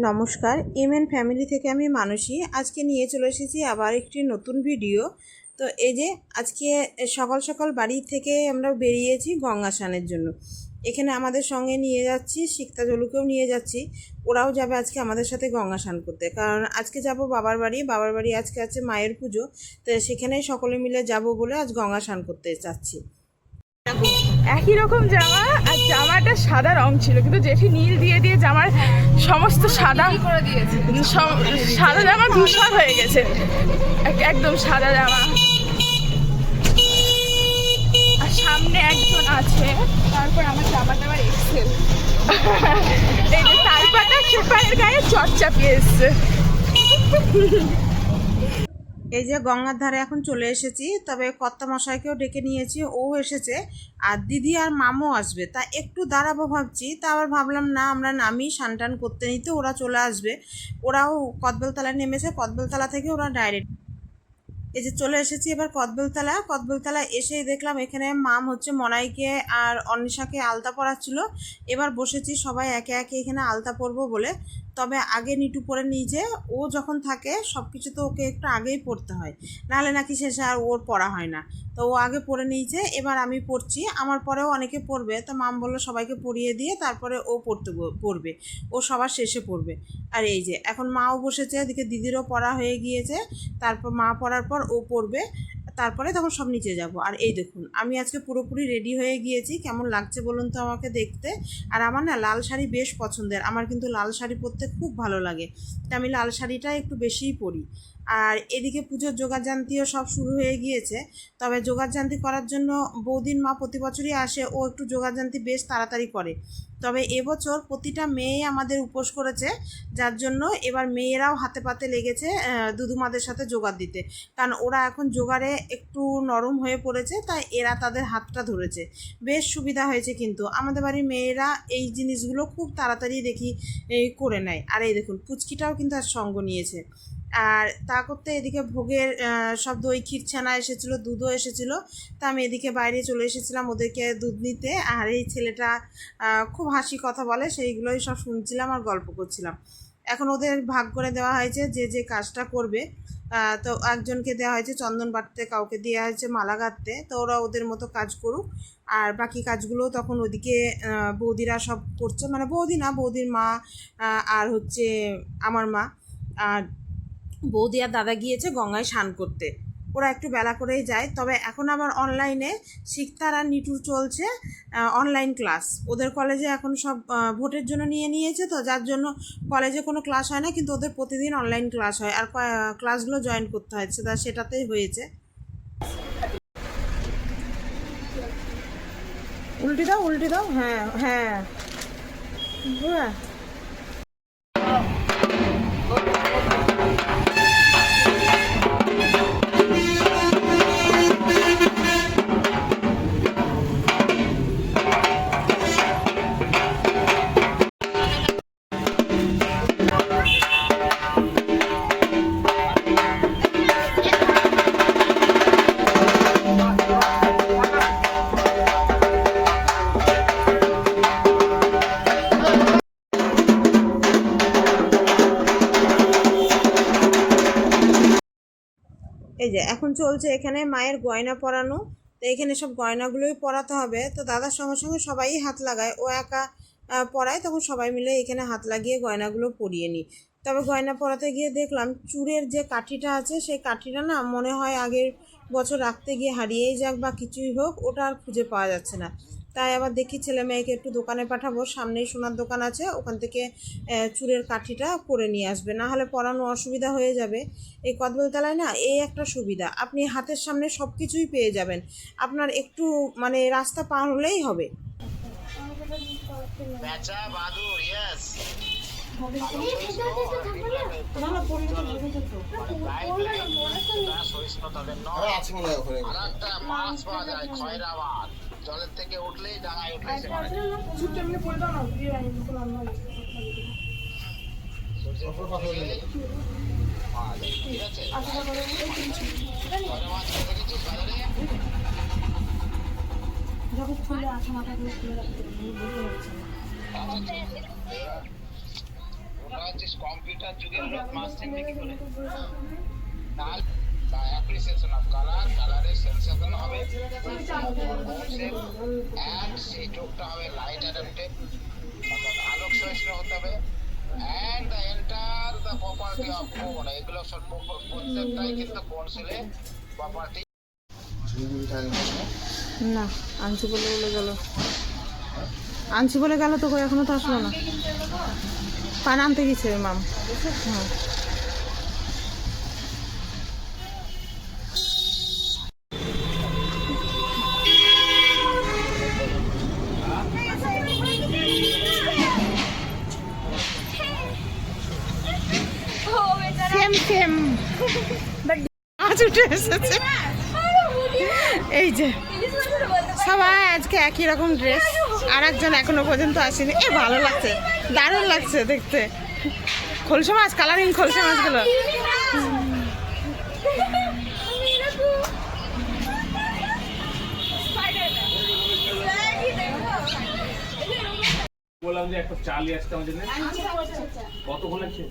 নমস্কার, MN family থেকে আমি মানসী। আজকে নিয়ে চলে এসেছি আবার একটি নতুন ভিডিও। তো এই যে আজকে সকাল সকাল বাড়ি থেকে আমরা বেরিয়েছি গঙ্গা স্নানের জন্য। এখানে আমাদের সঙ্গে নিয়ে যাচ্ছি সিক্তাজলুকেও নিয়ে যাচ্ছি, ওরাও যাবে আজকে আমাদের সাথে গঙ্গা স্নান করতে। কারণ আজকে যাব বাবার বাড়ি আজকে আছে মায়ের পুজো, তো সেখানেই সকলে মিলে যাব বলে আজ গঙ্গা স্নান করতে চাচ্ছি। একই রকম জামা, আর জামাটা সাদা রং ছিল, কিন্তু জেঠি নীল দিয়ে দিয়ে জামার সমস্ত সাদা করে দিয়েছে। সাদা জামা ধূসর হয়ে গেছে, একদম সাদা জামা। আর সামনে একজন আছে, তারপর আমার জামাটা আবার এক্সেল। এই যে তারপাটা সুপারের গায়ে চট চাপিয়ে এসছে। এই যে গঙ্গার ধারে এখন চলে এসেছি, তবে কর্তা মশাইকেও ডেকে নিয়েছি, ও এসেছে, আর দিদি আর মামও আসবে। তা একটু দাঁড়াবো ভাবছি, তা আবার ভাবলাম না, আমরা নামি স্নান টান করতে নিতে ওরা চলে আসবে। ওরাও কদবেলতলায় নেমেছে, কদবেলতলা থেকে ওরা ডাইরেক্ট এই যে চলে এসেছি এবার কদবেলতলা এসেই দেখলাম এখানে মাম হচ্ছে মনাইকে আর অনিশাকে আলতা পরাচ্ছিল। এবার বসেছি সবাই একে একে এখানে আলতা পরবো বলে। তবে আগে নিটু পরে নিয়েছে, ও যখন থাকে সব কিছু তো ওকে একটু আগেই পড়তে হয়, নাহলে নাকি শেষে আর ওর পড়া হয় না। তো ও আগে পরে নিয়েছে, এবার আমি পড়ছি, আমার পরেও অনেকে পড়বে। তো মাম বললো সবাইকে পড়িয়ে দিয়ে তারপরে ও পড়বে, ও সবার শেষে পড়বে। আর এই যে এখন মাও বসেছে, এদিকে দিদিরও পড়া হয়ে গিয়েছে, তারপর মা পড়ার পর ও পড়বে, তারপরে তখন সব নিচে যাব। আর এই দেখুন আমি আজকে পুরোপুরি রেডি হয়ে গিয়েছি, কেমন লাগছে বলুন তো আমাকে দেখতে। আর আমার না লাল শাড়ি বেশ পছন্দের, আমার কিন্তু লাল শাড়ি পরতে খুব ভালো লাগে, তা আমি লাল শাড়িটা একটু বেশিই পরি। আর এদিকে পুজোর জোগাড়জান্তিও সব শুরু হয়ে গিয়েছে। তবে জোগাড়জান্তি করার জন্য বৌদির মা প্রতি বছরই আসে, ও একটু জোগাড়জান্তি বেশ তাড়াতাড়ি করে। তবে এবছর প্রতিটা মেয়ে আমাদের উপোস করেছে, যার জন্য এবার মেয়েরাও হাতে পাতে লেগেছে দুদুমাদের সাথে জোগাড় দিতে। কারণ ওরা এখন জোগাড়ে একটু নরম হয়ে পড়েছে, তাই এরা তাদের হাতটা ধরেছে, বেশ সুবিধা হয়েছে। কিন্তু আমাদের বাড়ির মেয়েরা এই জিনিসগুলো খুব তাড়াতাড়ি দেখি করে নেয়। আর এই দেখুন পুচকিটাও কিন্তু আর সঙ্গ নিয়েছে। আর তা করতে এদিকে ভোগের সব দই ক্ষীর ছানা এসেছিলো, দুধও এসেছিলো। তা আমি এদিকে বাইরে চলে এসেছিলাম ওদেরকে দুধ নিতে। আর এই ছেলেটা খুব হাসি কথা বলে, সেইগুলোই সব শুনছিলাম আর গল্প করছিলাম। এখন ওদের ভাগ করে দেওয়া হয়েছে যে যে কাজটা করবে। তো একজনকে দেওয়া হয়েছে চন্দন বাটতে, কাউকে দেওয়া হয়েছে মালা গাঁথতে, তো ওরা ওদের মতো কাজ করুক। আর বাকি কাজগুলো তখন ওদিকে বৌদিরা সব করছে, মানে বৌদি না, বৌদির মা আর হচ্ছে আমার মা আর বৌদি আর দাদা গিয়েছে গঙ্গায় স্নান করতে। ওরা একটু বেলা করেই যায়। তবে এখন আবার অনলাইনে সিকতার আর নিটুর চলছে অনলাইন ক্লাস। ওদের কলেজে এখন সব ভোটের জন্য নিয়ে নিয়েছে, তো যার জন্য কলেজে কোনো ক্লাস হয় না, কিন্তু ওদের প্রতিদিন অনলাইন ক্লাস হয়, আর ক্লাসগুলো জয়েন করতে হয়েছে, তা সেটাতেই হয়েছে। উল্টে দাও, হ্যাঁ হ্যাঁ হ্যাঁ। এই যে এখন চলছে এখানে মায়ের গয়না পরানো। তো এখানে সব গয়নাগুলোই পরাতে হবে, তো দাদার সঙ্গে সঙ্গে সবাই হাত লাগায়, ও একা পরায়, তখন সবাই মিলে এখানে হাত লাগিয়ে গয়নাগুলো পরিয়ে নিই। তবে গয়না পরাতে গিয়ে দেখলাম চুড়ের যে কাঠিটা আছে, সেই কাঠিটা না মনে হয় আগের বছর রাখতে গিয়ে হারিয়েই যাক বা কিছুই হোক, ওটা আর খুঁজে পাওয়া যাচ্ছে না। তাই আবার দেখি ছেলে মেয়েকে একটু দোকানে পাঠাবো, সামনেই সোনার দোকান আছে, ওখান থেকে চুড়ের কাঠিটা করে নিয়ে আসবে, না হলে পরানো অসুবিধা হয়ে যাবে। এই কদবেলতলায় না এই একটা সুবিধা, আপনি হাতের সামনে সব কিছুই পেয়ে যাবেন, আপনার একটু মানে রাস্তা পার হলেই হবে। জলের থেকে উঠলেই ডাঙায় উঠলেই যখন খুলে আসা মাথাগুলো খুলে রাখতে ওটা হচ্ছে বলছিস কম্পিউটার যুগের লোক মাছ চিনবে কি করে? তাহলে বা অ্যাপ্রিসিয়েশন অফ কালার, কালারের সেন্সেশন হবে, অ্যান্ড সেই চোখটা হবে লাইট অ্যাডাপ্টেড, অর্থাৎ আলোক সহিষ্ণু হতে হবে, and the enter the property of কোন, এগুলো সব প্রত্যেকটাই কিন্তু কোনসিলের প্রপার্টি। না আনছি বলে গেল, আনছি বলে গেল তো কই এখনো তো আসলো না। পান আনতে গেছে মাম। হ্যাঁ সেম সেম আজ উঠে এসেছে। এই যে সবাই আজকে একই রকম ড্রেস, আর একজন এখনো পর্যন্ত আসেনি। এ ভালো লাগছে, দারুণ লাগছে দেখতে। খোলসা মাছ, কালারিং খোলসা মাছগুলো। বললাম যে একটা চা নিয়ে আসতে আমার জন্য। কতক্ষণ লাগছে?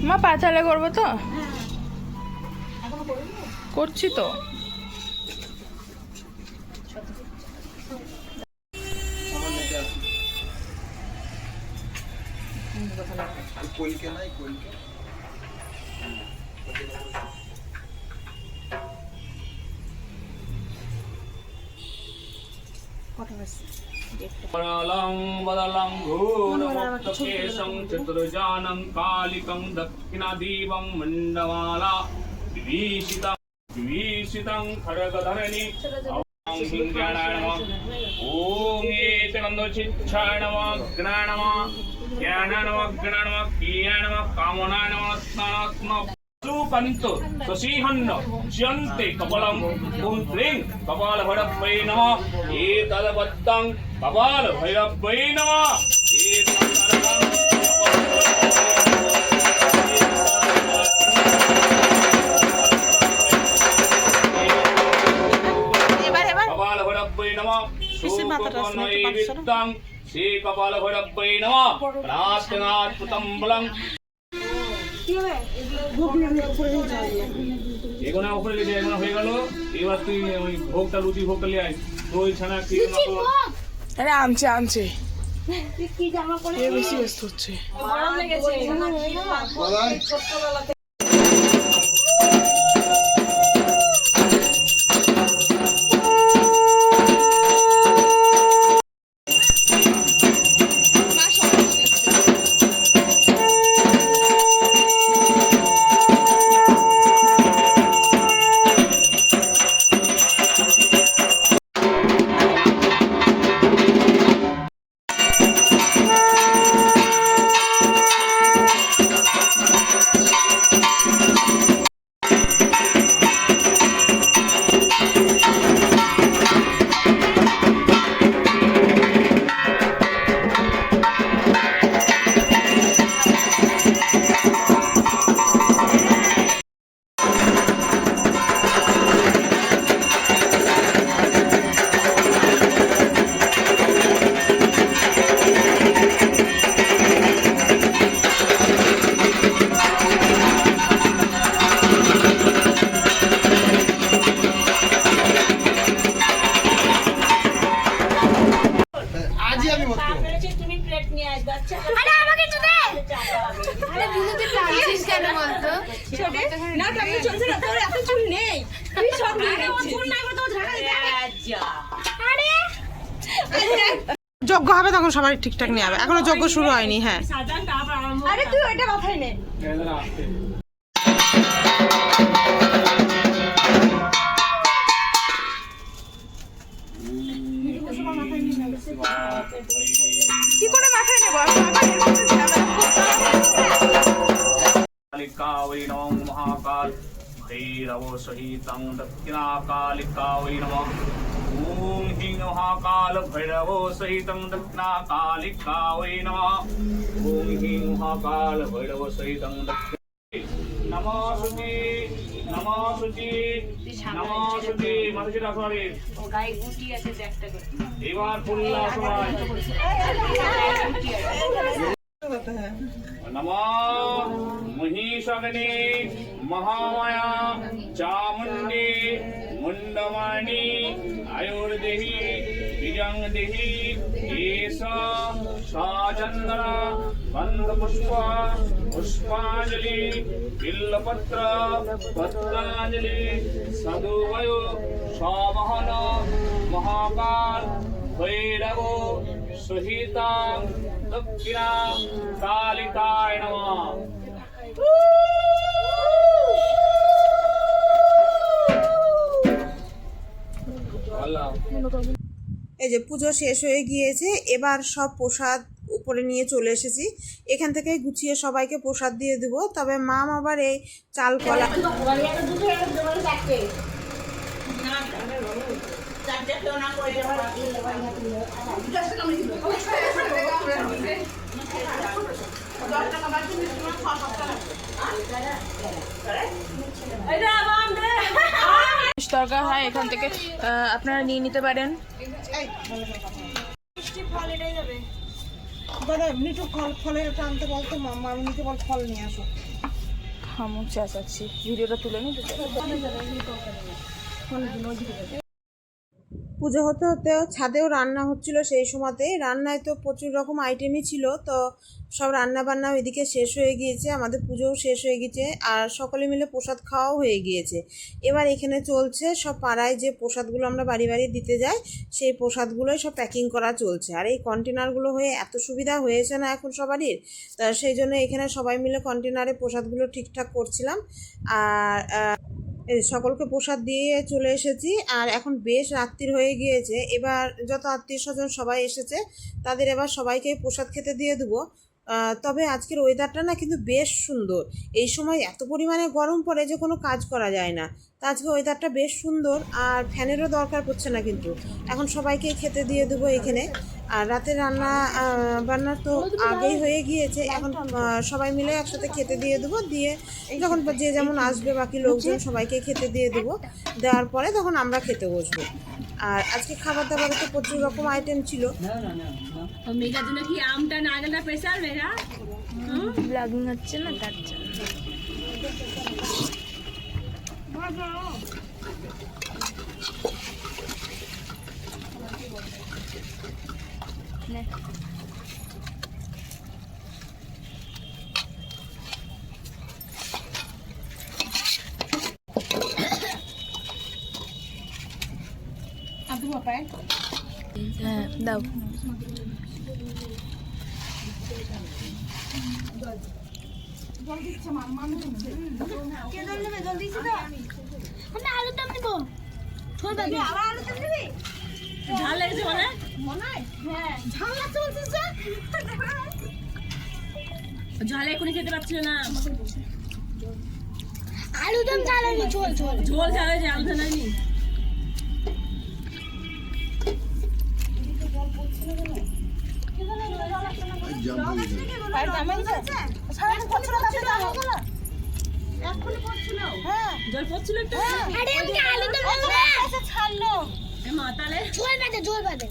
মা পাঁচালে করবো তো, করছি তো। বদলং বদলং ঘোরমুক্তকেশং চতুর্জানং কালিকং দক্ষিণাদীপং মণ্ডমালা বিভীষিতং বিভীষিতং খড়গধরণি জ্ঞানায় নমঃ। ওম এতনন্দচিচ্ছায় নমঃ, জ্ঞানায় নমঃ, জ্ঞানায় নমঃ, জ্ঞানায় নমঃ, ক্রিয়ায় নমঃ, কামনায় নমঃ, স্নানাত্মক সুপন্ত সসিহন্ন চিয়ন্তে কপালং ওম ক্লীং কপাল ভৈরব্বৈ নমঃ। এতদ্বদ্ধং কপাল ভৈরব্বৈ নমঃ। এতদ্বদ্ধং কপাল ভৈরব্বৈ নমঃ। সুকোপনৈবিদ্যং শ্রী কপাল ভৈরব্বৈ নমঃ। নাস্তিনাথ পুতম্বলং এগুলো উপরে লিখে এগুলো হয়ে গেল। এবার তুই ওই ভোগটা, লুচি ভোগটা নিয়ে আয়। দই ছানা ক্রিম আরে আনছে আনছে, এ বেশি ব্যস্ত হচ্ছে। যজ্ঞ হবে তখন সবাই ঠিকঠাক নিয়ে যাবে, এখনো যজ্ঞ শুরু হয়নি। হ্যাঁ আরে তুই ওইটা মাথায় নে। কি করে মাথায় নেব? कालिका वै नमः। महाकाल भैरव सहितं दक्षिणा कालिका वै नमः। ॐ ह्रीं महाकाल भैरव सहितं दक्षिणा कालिका वै नमः। ॐ ह्रीं महाकाल भैरव सहितं दक्षिणा नमः। श्रुति নমঃ শুচি নমঃ শুচি মাথা রাখবে ও গায়ে গুটি আছে যে একটা করে এবার ফুল্লা সবাই নমঃ মহিষাগ্নি মহামায়া চামুণ্ডী মুন্ডমানি আয়ুর্দেহি বিজং দেহি এষ সাচন্দন গন্ধপুষ্প পুষ্পাঞ্জলি বিল্লপত্র পত্রাঞ্জলি সদুবয় সবহন মহাকাল ভৈরব সহিতা দক্ষিণা কালিকায় নমঃ। এই যে পুজো শেষ হয়ে গিয়েছে, এবার সব প্রসাদ উপরে নিয়ে চলে এসেছি। এখান থেকে গুছিয়ে সবাইকে প্রসাদ দিয়ে দেবো। তবে মাম আবার এই চাল কলা দরকার হয় এখান থেকে আপনারা নিয়ে নিতে পারেন। দাদা মিঠু ফলের আনতে বলতো, মামা মিঠু ফল নিয়ে আসো। খামো চেঁচাচ্ছি, ভিডিওটা তুলে নিতে। পুজো হতে হতে ছাদেও রান্না হচ্ছিল। সেই সময়তে রান্নায় তো প্রচুর রকম আইটেমই ছিল, তো সব রান্না বান্না ওইদিকে শেষ হয়ে গিয়েছে, আমাদের পুজোও শেষ হয়ে গিয়েছে, আর সকলে মিলে প্রসাদ খাওয়াও হয়ে গিয়েছে। এবার এখানে চলছে সব পাড়ায় যে প্রসাদগুলো আমরা বাড়ি বাড়ি দিতে যাই, সেই প্রসাদগুলোই সব প্যাকিং করা চলছে। আর এই কন্টেনারগুলো হয়ে এত সুবিধা হয়েছে না এখন সবারই, তা সেই জন্য এখানে সবাই মিলে কন্টেনারে প্রসাদগুলো ঠিকঠাক করছিলাম। আর সকলকে প্রসাদ দিয়ে চলে এসেছি। আর এখন বেশ রাত্রির হয়ে গিয়েছে, এবার যত আত্মীয় স্বজন সবাই এসেছে তাদের এবার সবাইকে প্রসাদ খেতে দিয়ে দেবো। তবে আজকের ওয়েদারটা না কিন্তু বেশ সুন্দর। এই সময় এত পরিমাণে গরম পড়ে যে কোনো কাজ করা যায় না, তা আজকে ওয়েদারটা বেশ সুন্দর, আর ফ্যানেরও দরকার পড়ছে না। কিন্তু এখন সবাইকে খেতে দিয়ে দেবো এখানে। আর রাতের রান্না বান্না তো আগেই হয়ে গিয়েছে, এখন সবাই মিলে একসাথে খেতে দিয়ে দেবো। দিয়ে যখন যে যেমন আসবে বাকি লোকজন সবাইকে খেতে দিয়ে দেবো। দেওয়ার পরে তখন আমরা খেতে বসবো। আর আজকে খাবার দাবারে তো প্রচুর রকম আইটেম ছিল। মেঘার জন্য কি আমটা নাগালটা স্পেশাল মেঘা ব্লগিং হচ্ছে না তার জন্য। হ্যাঁ দাও। ঝাল লেগেছে ঝাল এখনই খেতে পারছিল না। আলুদম জ্বালানি ঝোল ঝোল ঝোল ঝাল হয়েছে, আলু ঝাল হয়নি। জল পড়ছিল একটু। আরে আমি আলুদম ছাড়লো মা তাহলে ঝোল বাদে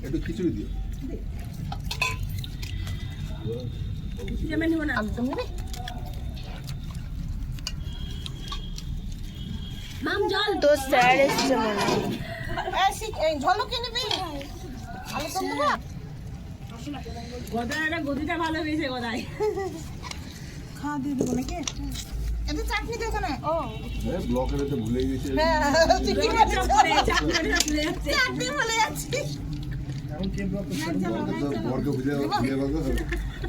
একটু খিচুড়ি দিও। নিব না। মাম জল তো স্যার এসছে মনে হয়। গদাটা গদিটা ভালো হয়েছে গদাই। খাওয়া দিয়ে দেবো নাকি? এত চাটনি তো ওখানে। ও ব্লকের তো ভুলে গেছে। চাটনি ভুলে যাচ্ছি। বরকে বুঝে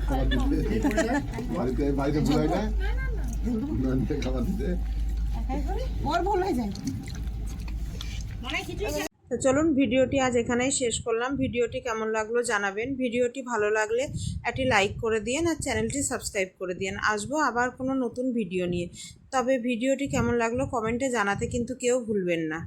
খাবার দিতে বাড়িতে বাড়িতে ভুলাই না খাবার দিতে ওর ভুল হয়ে যায়। তো চলুন ভিডিওটি আজ এখানেই শেষ করলাম। ভিডিওটি কেমন লাগলো জানাবেন। ভিডিওটি ভালো লাগলে একটি লাইক করে দিন আর চ্যানেলটি সাবস্ক্রাইব করে দিন। আসবো আবার কোনো নতুন ভিডিও নিয়ে। তবে ভিডিওটি কেমন লাগলো কমেন্টে জানাতে কিন্তু কেউ ভুলবেন না।